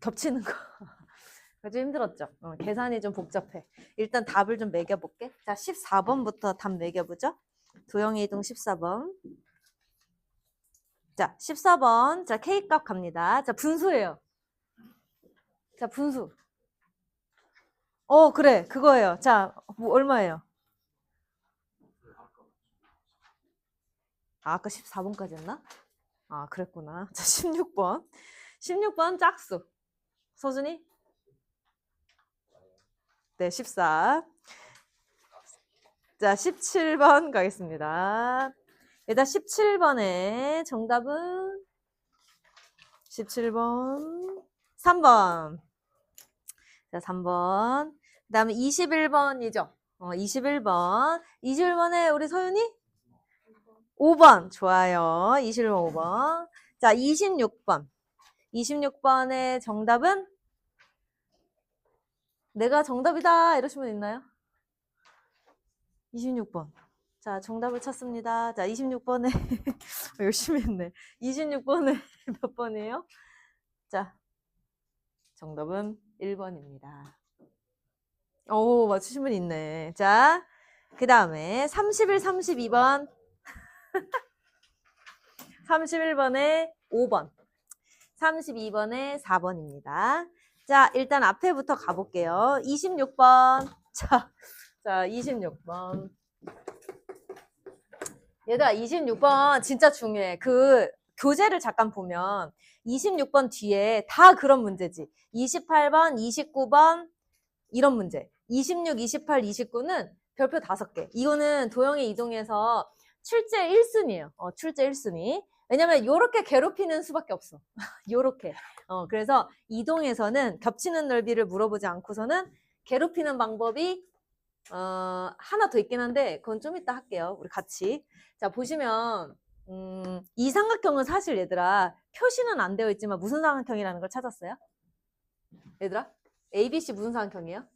겹치는 거. 좀 힘들었죠? 계산이 좀 복잡해. 일단 답을 좀 매겨볼게. 자, 14번부터 답 매겨보죠. 도형의 이동 14번. 자, 14번. 자, K값 갑니다. 자, 분수예요. 자, 분수. 그래. 그거예요. 자, 뭐 얼마예요? 아까 14번까지 했나? 아, 그랬구나. 자, 16번. 16번 짝수. 서준이? 네, 14. 자, 17번 가겠습니다. 일단 17번의 정답은 17번, 3번. 자, 3번. 그 다음에 21번이죠. 21번. 21번에 우리 서윤이? 5번. 좋아요. 21번 5번. 자, 26번. 26번의 정답은? 내가 정답이다. 이러신 분 있나요? 26번. 자, 정답을 찾습니다. 자, 26번에 열심히 했네. 26번에 몇 번이에요? 자, 정답은 1번입니다. 오, 맞추신 분 있네. 자, 그 다음에 31, 32번. 31번에 5번. 32번에 4번입니다. 자, 일단 앞에부터 가볼게요. 26번. 자, 26번. 얘들아, 26번 진짜 중요해. 그 교재를 잠깐 보면 26번 뒤에 다 그런 문제지. 28번, 29번 이런 문제. 26, 28, 29는 별표 5개. 이거는 도형의 이동에서 출제 1순위예요. 출제 1순위. 왜냐면 요렇게 괴롭히는 수밖에 없어. 요렇게. 그래서 이동에서는 겹치는 넓이를 물어보지 않고서는 괴롭히는 방법이 하나 더 있긴 한데 그건 좀 이따 할게요. 우리 같이. 자, 보시면 이 삼각형은 사실 얘들아 표시는 안 되어 있지만 무슨 삼각형이라는 걸 찾았어요? 얘들아? ABC 무슨 삼각형이에요?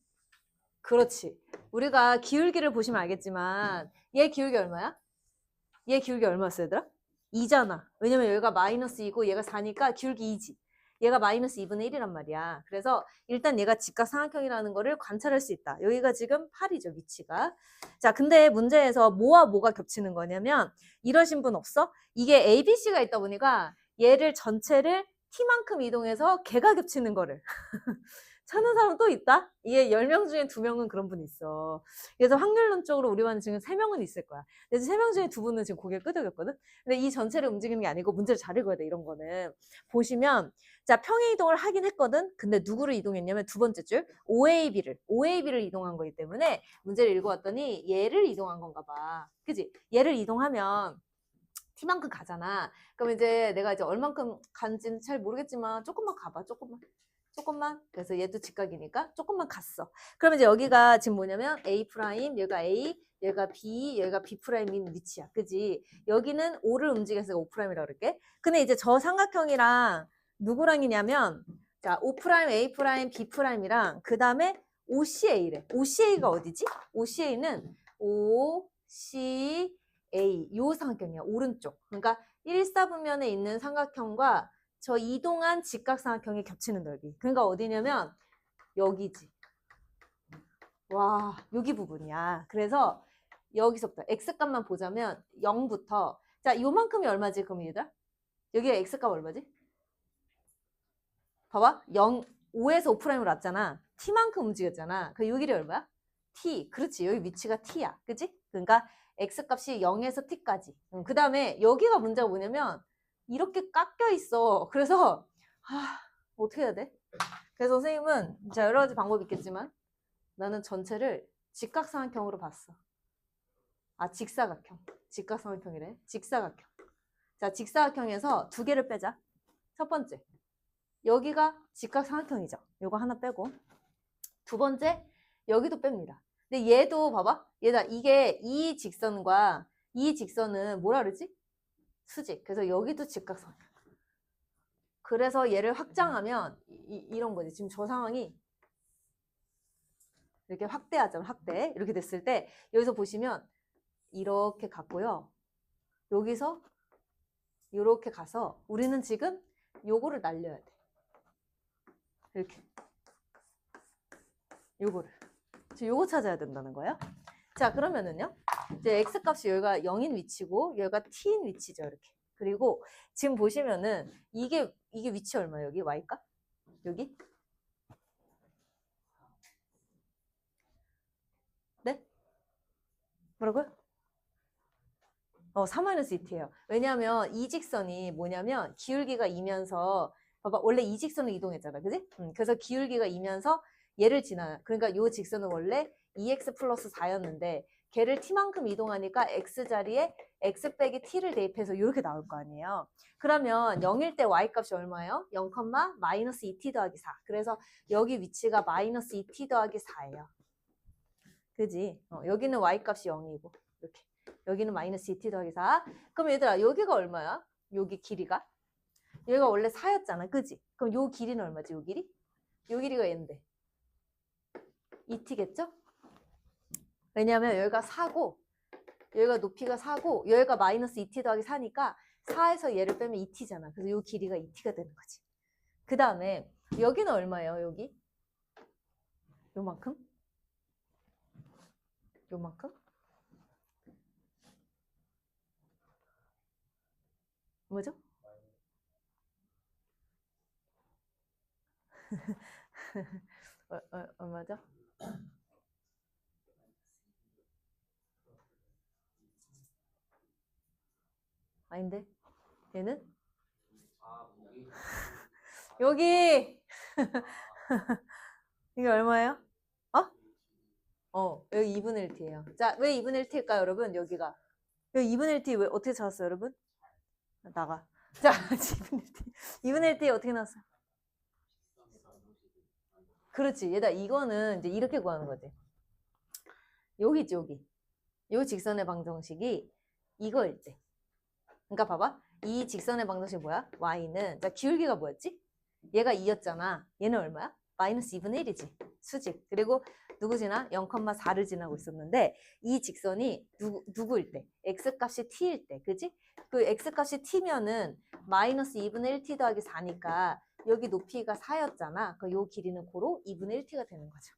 그렇지. 우리가 기울기를 보시면 알겠지만 얘 기울기 얼마야? 얘 기울기 얼마였어 얘들아? 2잖아. 왜냐면 여기가 마이너스 2고 얘가 4니까 기울기 2지. 얘가 마이너스 2분의 1이란 말이야. 그래서 일단 얘가 직각삼각형이라는 거를 관찰할 수 있다. 여기가 지금 8이죠, 위치가. 자, 근데 문제에서 뭐와 뭐가 겹치는 거냐면 이러신 분 없어? 이게 ABC가 있다 보니까 얘를 전체를 T만큼 이동해서 걔가 겹치는 거를 찾는 사람 또 있다? 이게 10명 중에 2명은 그런 분이 있어. 그래서 확률론적으로 우리 반에 지금 3명은 있을 거야. 근데 3명 중에 2분은 지금 고개를 끄덕였거든? 근데 이 전체를 움직이는 게 아니고 문제를 잘 읽어야 돼, 이런 거는. 보시면, 자, 평행 이동을 하긴 했거든? 근데 누구를 이동했냐면 두 번째 줄, OAB를 이동한 거기 때문에 문제를 읽어왔더니 얘를 이동한 건가 봐. 그지? 얘를 이동하면 T만큼 가잖아. 그럼 이제 내가 이제 얼만큼 간지는 잘 모르겠지만 조금만 가봐, 조금만. 그래서 얘도 직각이니까 조금만 갔어. 그러면 이제 여기가 지금 뭐냐면 A 프라임, 얘가 A, 얘가 B, 얘가 B 프라임인 위치야. 그지? 여기는 O를 움직여서 O 프라임이라고 그럴게. 근데 이제 저 삼각형이랑 누구랑이냐면 자, O 프라임, A 프라임, B 프라임이랑 그 다음에 OCA래. OCA가 어디지? OCA는 OCA 요 삼각형이야. 오른쪽. 그러니까 1사분면에 있는 삼각형과 저 이동한 직각삼각형이 겹치는 넓이. 그러니까 어디냐면 여기지. 와, 여기 부분이야. 그래서 여기서부터 x값만 보자면 0부터 자, 요만큼이 얼마지? 그럼 얘들아? 여기가 x값 얼마지? 봐봐. 0, 5에서 5'으로 왔잖아. t만큼 움직였잖아. 그 요 길이 얼마야? t. 그렇지. 여기 위치가 t야. 그치? 그러니까 x값이 0에서 t까지. 그 다음에 여기가 문제가 뭐냐면 이렇게 깎여 있어. 그래서 어떻게 해야 돼? 그래서 선생님은 자, 여러 가지 방법이 있겠지만 나는 전체를 직각삼각형으로 봤어. 아, 직사각형. 직각삼각형이래. 직사각형. 자, 직사각형에서 두 개를 빼자. 첫 번째. 여기가 직각삼각형이죠. 요거 하나 빼고. 두 번째, 여기도 뺍니다. 근데 얘도 봐봐. 얘다. 이게 이 직선과 이 직선은 뭐라 그러지? 수직. 그래서 여기도 직각삼각형. 그래서 얘를 확장하면 이런 거지. 지금 저 상황이 이렇게 확대하자면 확대. 이렇게 됐을 때 여기서 보시면 이렇게 갔고요. 여기서 이렇게 가서 우리는 지금 요거를 날려야 돼. 이렇게. 요거를. 지금 요거 찾아야 된다는 거예요. 자, 그러면은요. 이제 x값이 여기가 0인 위치고 여기가 t인 위치죠. 이렇게. 그리고 지금 보시면은 이게 위치 얼마예요? 여기 y값? 여기? 네? 뭐라고요? 4-2t예요. 왜냐하면 이 직선이 뭐냐면 기울기가 이면서 봐봐 원래 이 직선을 이동했잖아, 그지? 그래서 기울기가 이면서 얘를 지나요. 그러니까 이 직선은 원래 2x 플러스 4였는데 걔를 t만큼 이동하니까 x 자리에 x 빼기 t를 대입해서 이렇게 나올 거 아니에요. 그러면 0일 때 y값이 얼마예요? 0, 마이너스 2t 더하기 4. 그래서 여기 위치가 마이너스 2t 더하기 4예요. 그지? 여기는 y값이 0이고 이렇게. 여기는 마이너스 2t 더하기 4. 그럼 얘들아 여기가 얼마야? 여기 길이가? 여기가 원래 4였잖아. 그지? 그럼 요 길이는 얼마지? 요 길이? 요 길이가 얘인데 2t겠죠? 왜냐하면 여기가 4고 여기가 높이가 4고 여기가 마이너스 2t 더하기 4니까 4에서 얘를 빼면 2t잖아. 그래서 요 길이가 2t가 되는 거지. 그 다음에 여기는 얼마예요? 여기? 요만큼? 요만큼? 뭐죠? 얼마죠? 아닌데? 얘는? 여기! 이게 얼마예요? 여기 2분의 1t예요. 자, 왜 2분의 1t일까요, 여러분? 여기가. 여기 2분의 1t 왜 어떻게 찾았어요, 여러분? 나가. 자, 2분의 1t. 2분의 1t 어떻게 나왔어요? 그렇지. 얘들아, 이거는 이제 이렇게 구하는 거지. 여기지, 여기. 요 직선의 방정식이 이거일 때. 그러니까 봐봐. 이 직선의 방정식이 뭐야? y는, 자, 기울기가 뭐였지? 얘가 2였잖아. 얘는 얼마야? 마이너스 2분의 1이지. 수직. 그리고 누구 지나? 0,4를 지나고 있었는데 이 직선이 누구일 때? x값이 t일 때. 그지? 그 x값이 t면은 마이너스 2분의 1t 더하기 4니까 여기 높이가 4였잖아. 그 요 길이는 고로 2분의 1t가 되는 거죠.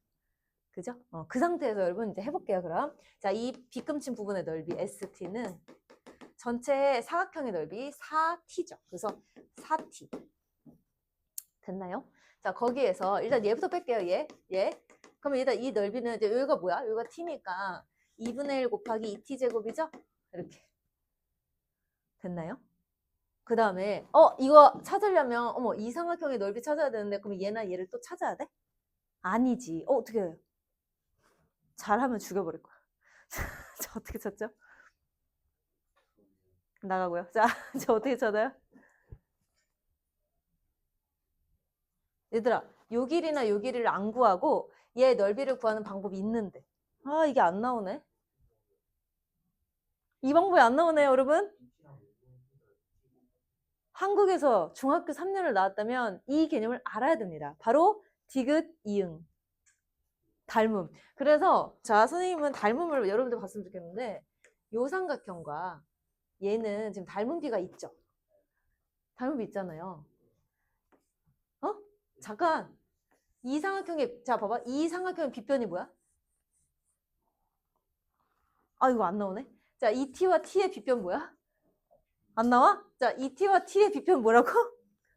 그죠? 그 상태에서 여러분 이제 해볼게요. 그럼 자, 이 빗금친 부분의 넓이 ST는 전체 사각형의 넓이 4t죠. 그래서 4t. 됐나요? 자, 거기에서 일단 얘부터 뺄게요. 얘. 그러면 일단 이 넓이는 이제 여기가 뭐야? 여기가 t니까 2분의 1 곱하기 2t 제곱이죠? 이렇게. 됐나요? 그 다음에 이거 찾으려면 이 삼각형의 넓이 찾아야 되는데 그럼 얘나 얘를 또 찾아야 돼? 아니지. 어떻게 해요? 잘하면 죽여버릴 거야. 자, 어떻게 찾죠? 나가고요. 자, 저 어떻게 찾아요? 얘들아, 요 길이나 요 길이를 안 구하고 얘 넓이를 구하는 방법이 있는데. 아, 이게 안 나오네. 이 방법이 안 나오네요, 여러분. 한국에서 중학교 3년을 나왔다면 이 개념을 알아야 됩니다. 바로 디귿, 이응. 닮음. 그래서 자, 선생님은 닮음을 여러분들 봤으면 좋겠는데 요 삼각형과 얘는 지금 닮음비가 있죠. 닮음비 있잖아요. 잠깐. 이 삼각형의 자 봐봐. 이 삼각형의 빗변이 뭐야? 아, 이거 안 나오네. 자, 이 t와 t의 빗변 뭐야? 안 나와? 자, 이 t와 t의 빗변 뭐라고?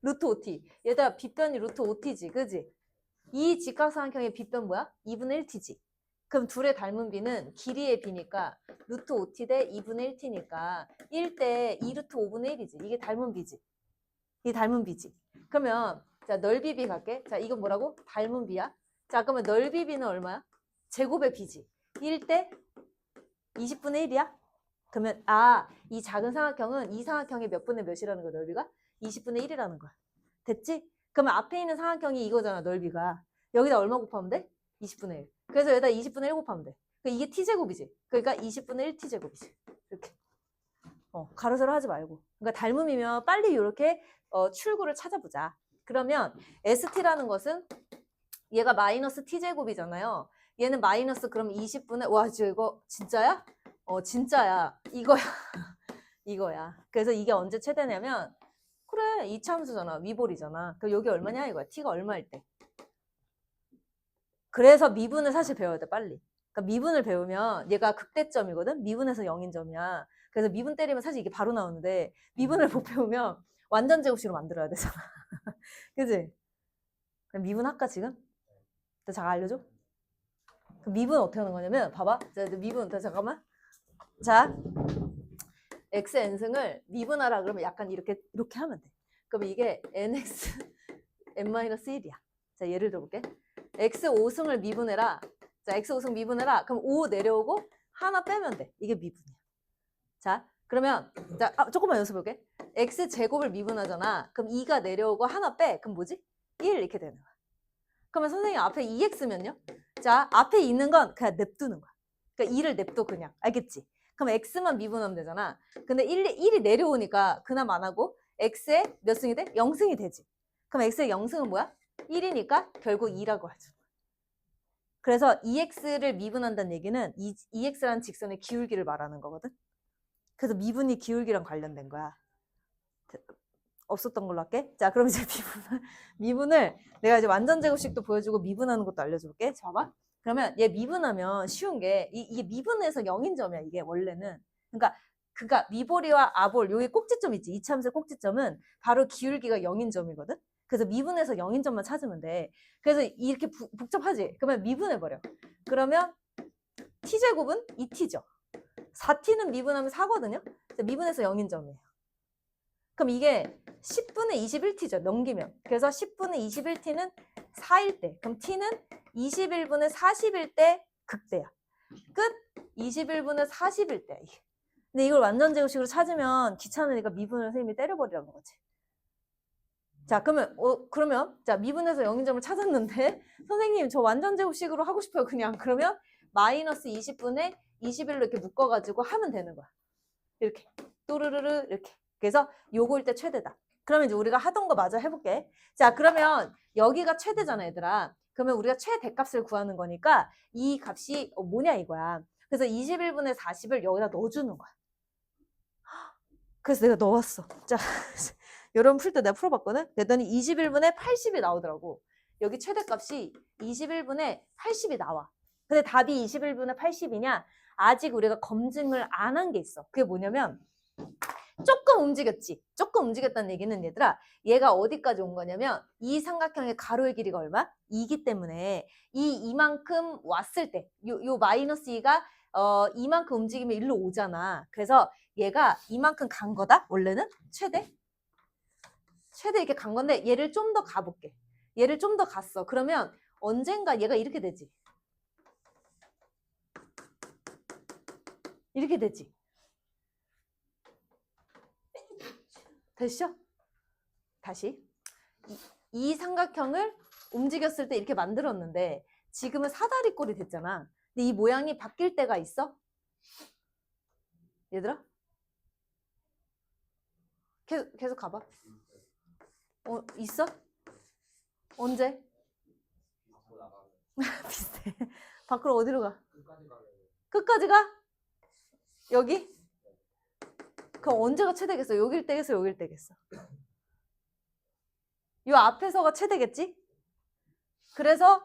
루트 5t. 얘들아, 빗변이 루트 5t지, 그지? 이 직각삼각형의 빗변 뭐야? 2분의 1t지. 그럼 둘의 닮은 비는 길이의 비니까 루트 5t 대 2분의 1t니까 1대 2루트 5분의 1이지. 이게 닮은 비지. 이게 닮은 비지. 그러면 자, 넓이 비 갈게. 자, 이건 뭐라고? 닮은 비야. 자, 그러면 넓이 비는 얼마야? 제곱의 비지. 1대 20분의 1이야? 그러면 이 작은 삼각형은 이 삼각형의 몇 분의 몇이라는 거야, 넓이가? 20분의 1이라는 거야. 됐지? 그러면 앞에 있는 삼각형이 이거잖아, 넓이가. 여기다 얼마 곱하면 돼? 20분의 1. 그래서 여기다 20분의 1 곱하면 돼. 이게 t제곱이지. 그러니까 20분의 1t제곱이지. 이렇게. 가로 세로 하지 말고. 그러니까 닮음이면 빨리 이렇게 출구를 찾아보자. 그러면 st라는 것은 얘가 마이너스 t제곱이잖아요. 얘는 마이너스 그럼 20분의 와, 이거 진짜야? 진짜야. 이거야. 이거야. 그래서 이게 언제 최대냐면 그래, 이차함수잖아. 위볼이잖아. 그럼 여기 얼마냐 이거야. t가 얼마일 때? 그래서 미분을 사실 배워야 돼, 빨리. 그러니까 미분을 배우면 얘가 극대점이거든? 미분에서 0인 점이야. 그래서 미분 때리면 사실 이게 바로 나오는데 미분을 못 배우면 완전 제곱식으로 만들어야 되잖아. 그지? 그럼 미분 할까, 지금? 잠깐 알려줘. 미분 어떻게 하는 거냐면, 봐봐. 자, 미분, 잠깐만. 자, x n승을 미분하라 그러면 약간 이렇게 하면 돼. 그럼 이게 nx n-1이야. 자, 예를 들어볼게. x 5승을 미분해라. 자, x 5승 미분해라. 그럼 5 내려오고 하나 빼면 돼. 이게 미분이야. 자, 그러면 자, 조금만 연습해볼게. x 제곱을 미분하잖아. 그럼 2가 내려오고 하나 빼. 그럼 뭐지? 1 이렇게 되는 거야. 그러면 선생님 앞에 2x면요? 자, 앞에 있는 건 그냥 냅두는 거야. 그러니까 2를 냅둬 그냥. 알겠지? 그럼 x만 미분하면 되잖아. 근데 1이 내려오니까 그나마 안 하고 x에 몇 승이 돼? 0승이 되지. 그럼 x의 0승은 뭐야? 1이니까 결국 2라고 하죠. 그래서 2x를 미분한다는 얘기는 2x라는 직선의 기울기를 말하는 거거든. 그래서 미분이 기울기랑 관련된 거야. 없었던 걸로 할게. 자, 그럼 이제 미분을 내가 이제 완전 제곱식도 보여주고 미분하는 것도 알려줄게. 자, 봐봐. 그러면 얘 미분하면 쉬운 게 이게 미분에서 0인 점이야. 이게 원래는. 그러니까 미볼이와 아볼 여기 꼭지점 있지. 이차함수의 꼭지점은 바로 기울기가 0인 점이거든. 그래서 미분에서 0인 점만 찾으면 돼. 그래서 이렇게 복잡하지. 그러면 미분해버려. 그러면 t제곱은 2t죠. 4t는 미분하면 4거든요. 미분해서 0인 점이에요. 그럼 이게 10분의 21t죠. 넘기면. 그래서 10분의 21t는 4일 때. 그럼 t는 21분의 40일 때 극대야. 끝. 21분의 40일 때. 근데 이걸 완전 제곱식으로 찾으면 귀찮으니까 미분을 선생님이 때려버리라는 거지. 자, 그러면 자, 미분에서 0인 점을 찾았는데 선생님 저 완전 제곱식으로 하고 싶어요. 그냥. 그러면 마이너스 20분의 21로 이렇게 묶어가지고 하면 되는 거야. 이렇게. 또르르르 이렇게. 그래서 요거일 때 최대다. 그러면 이제 우리가 하던 거 마저 해볼게. 자, 그러면 여기가 최대잖아, 얘들아. 그러면 우리가 최대값을 구하는 거니까 이 값이 뭐냐 이거야. 그래서 21분의 40을 여기다 넣어주는 거야. 그래서 내가 넣었어. 자, 여러분 풀 때 내가 풀어봤거든? 그랬더니 21분의 80이 나오더라고. 여기 최대값이 21분의 80이 나와. 근데 답이 21분의 80이냐? 아직 우리가 검증을 안 한 게 있어. 그게 뭐냐면 조금 움직였지. 조금 움직였다는 얘기는 얘들아, 얘가 어디까지 온 거냐면 이 삼각형의 가로의 길이가 얼마? 2기 때문에 이만큼 왔을 때 요 마이너스 2가 이만큼 움직이면 일로 오잖아. 그래서 얘가 이만큼 간 거다. 원래는 최대 이렇게 간 건데 얘를 좀 더 가볼게. 얘를 좀 더 갔어. 그러면 언젠가 얘가 이렇게 되지. 이렇게 되지. 됐죠? 다시. 이 삼각형을 움직였을 때 이렇게 만들었는데 지금은 사다리꼴이 됐잖아. 근데 이 모양이 바뀔 때가 있어? 얘들아? 계속 가봐. 있어? 언제? 비슷해. 밖으로 어디로 가? 끝까지 가? 여기? 그럼 언제가 최대겠어? 여길 때겠어? 여길 때겠어? 요 앞에서가 최대겠지? 그래서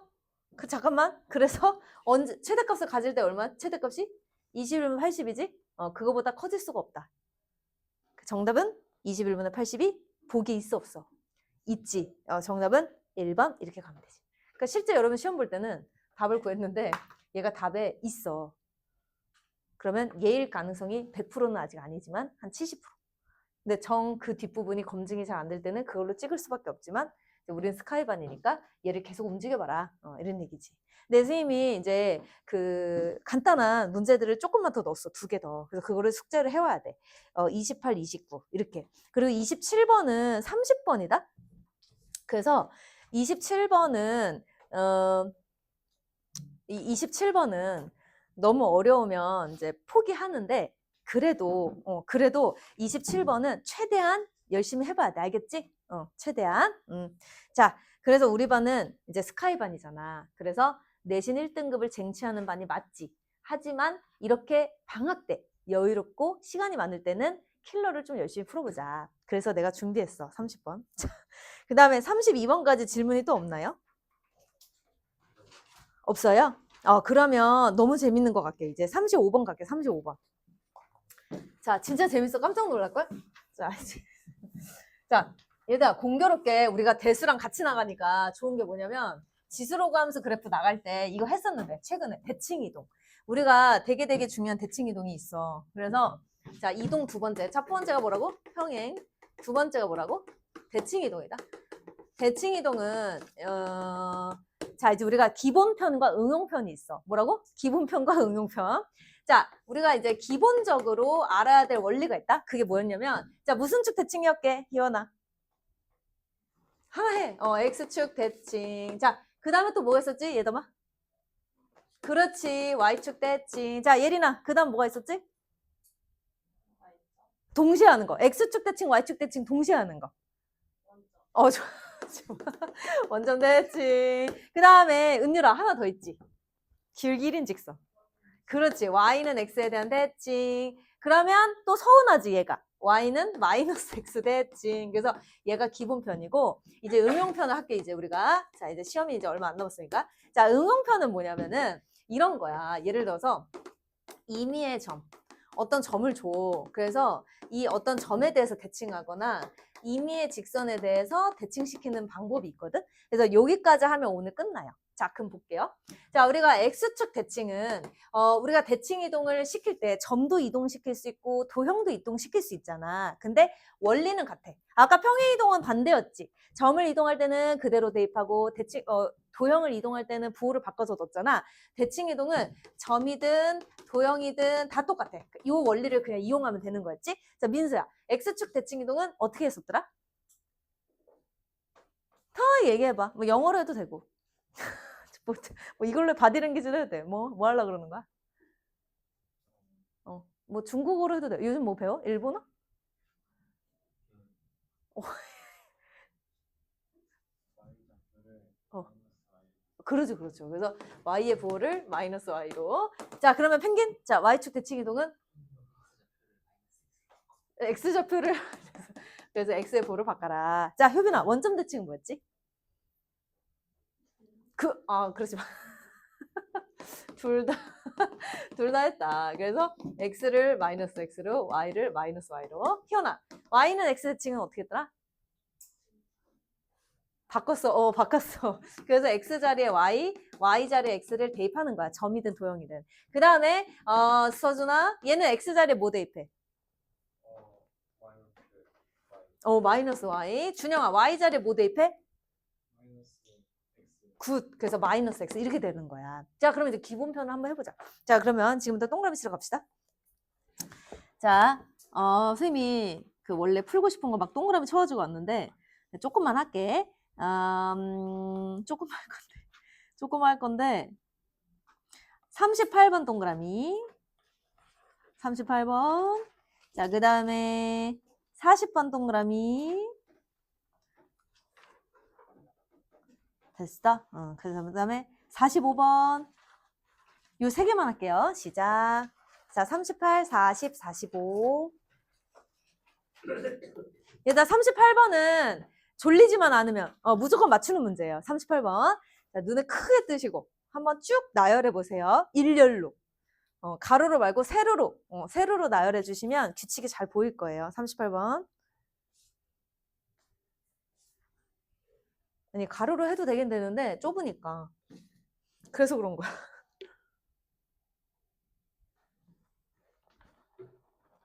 잠깐만. 그래서 언제 최대값을 가질 때 얼마? 최대값이 21분의 80이지? 그거보다 커질 수가 없다. 정답은 21분의 80이 보기 있어 없어? 있지. 정답은 1번 이렇게 가면 되지. 그러니까 실제 여러분 시험 볼 때는 답을 구했는데 얘가 답에 있어. 그러면 얘일 가능성이 100%는 아직 아니지만 한 70%. 근데 그 뒷부분이 검증이 잘 안 될 때는 그걸로 찍을 수밖에 없지만 우리는 스카이반이니까 얘를 계속 움직여봐라. 이런 얘기지. 근데 선생님이 이제 그 간단한 문제들을 조금만 더 넣었어. 2개 더. 그래서 그거를 숙제를 해와야 돼. 28, 29 이렇게. 그리고 27번은 30번이다. 그래서 27번은 27번은 너무 어려우면 이제 포기하는데 그래도 27번은 최대한 열심히 해봐야 돼. 알겠지? 최대한. 자, 그래서 우리 반은 이제 스카이반이잖아. 그래서 내신 1등급을 쟁취하는 반이 맞지. 하지만 이렇게 방학 때 여유롭고 시간이 많을 때는 킬러를 좀 열심히 풀어보자. 그래서 내가 준비했어. 30번. 그 다음에 32번까지 질문이 또 없나요? 없어요? 그러면 너무 재밌는 것 같게 이제 35번 갈게. 35번. 자, 진짜 재밌어. 깜짝 놀랄걸? 자, 이제. 자, 얘들아, 공교롭게 우리가 대수랑 같이 나가니까 좋은 게 뭐냐면 지수로그 하면서 그래프 나갈 때 이거 했었는데 최근에 대칭 이동. 우리가 되게 중요한 대칭 이동이 있어. 그래서 자, 이동 두 번째. 첫 번째가 뭐라고? 평행. 두 번째가 뭐라고? 대칭 이동이다. 대칭 이동은 자, 이제 우리가 기본편과 응용편이 있어. 뭐라고? 기본편과 응용편. 자, 우리가 이제 기본적으로 알아야 될 원리가 있다. 그게 뭐였냐면, 자, 무슨 축 대칭이었게? 희원아. 하나 해. X축 대칭. 자, 그 다음에 또 뭐가 있었지? 얘들아. 그렇지. Y축 대칭. 자, 예린아. 그 다음 뭐가 있었지? 동시에 하는 거. X축 대칭, Y축 대칭 동시에 하는 거. 좋아. 원점 대칭. 그 다음에 은유라 하나 더 있지. 길길인 직선. 그렇지. Y는 X에 대한 대칭. 그러면 또 서운하지 얘가. Y는 마이너스 X 대칭. 그래서 얘가 기본편이고 이제 응용편을 할게 이제 우리가. 자, 이제 시험이 이제 얼마 안 남았으니까. 자, 응용편은 뭐냐면은 이런 거야. 예를 들어서 임의의 점. 어떤 점을 줘. 그래서 이 어떤 점에 대해서 대칭하거나 임의의 직선에 대해서 대칭시키는 방법이 있거든. 그래서 여기까지 하면 오늘 끝나요. 자, 그럼 볼게요. 자, 우리가 X축 대칭은 우리가 대칭 이동을 시킬 때 점도 이동시킬 수 있고 도형도 이동시킬 수 있잖아. 근데 원리는 같아. 아까 평행 이동은 반대였지. 점을 이동할 때는 그대로 대입하고 도형을 이동할 때는 부호를 바꿔서 넣었잖아. 대칭 이동은 점이든 도형이든 다 똑같아. 이 원리를 그냥 이용하면 되는 거였지. 자, 민수야. X축 대칭 이동은 어떻게 했었더라? 더 얘기해봐. 뭐 영어로 해도 되고. 뭐 이걸로 바디랭귀지로 해도 돼. 뭐 하려고 그러는 거야? 뭐 중국어로 해도 돼. 요즘 뭐 배워? 일본어? 어. 그러죠. 그래서 y의 부호를 마이너스 y로. 자, 그러면 펭귄. 자, y축 대칭 이동은 x좌표를 그래서 x의 부호를 바꿔라. 자, 효빈아. 원점 대칭은 뭐였지? 그렇지. 둘 다 했다. 그래서 x를 마이너스 x로 y를 마이너스 y로. 희연아, y는 x 대칭은 어떻게 했더라? 바꿨어. 그래서 x 자리에 y 자리에 x를 대입하는 거야. 점이든 도형이든. 그 다음에 서준아, 얘는 x 자리에 뭐 대입해? 마이너스 y. 준영아, y 자리에 뭐 대입해? 굿. 그래서 마이너스 x 이렇게 되는 거야. 자, 그럼 이제 기본편을 한번 해보자. 자, 그러면 지금부터 동그라미 치러 갑시다. 자, 선생님이 그 원래 풀고 싶은 거 막 동그라미 쳐가지고 왔는데 조금만 할게. 조금 할 건데 38번 동그라미. 38번. 자, 그 다음에 40번 동그라미. 됐어? 그래서 그 다음에 45번. 요 세 개만 할게요. 시작. 자, 38, 40, 45. 얘들아, 38번은 졸리지만 않으면 무조건 맞추는 문제예요. 38번. 자, 눈을 크게 뜨시고 한번 쭉 나열해 보세요. 일렬로. 가로로 말고 세로로 나열해 주시면 규칙이 잘 보일 거예요. 38번. 아니, 가로로 해도 되긴 되는데 좁으니까. 그래서 그런 거야.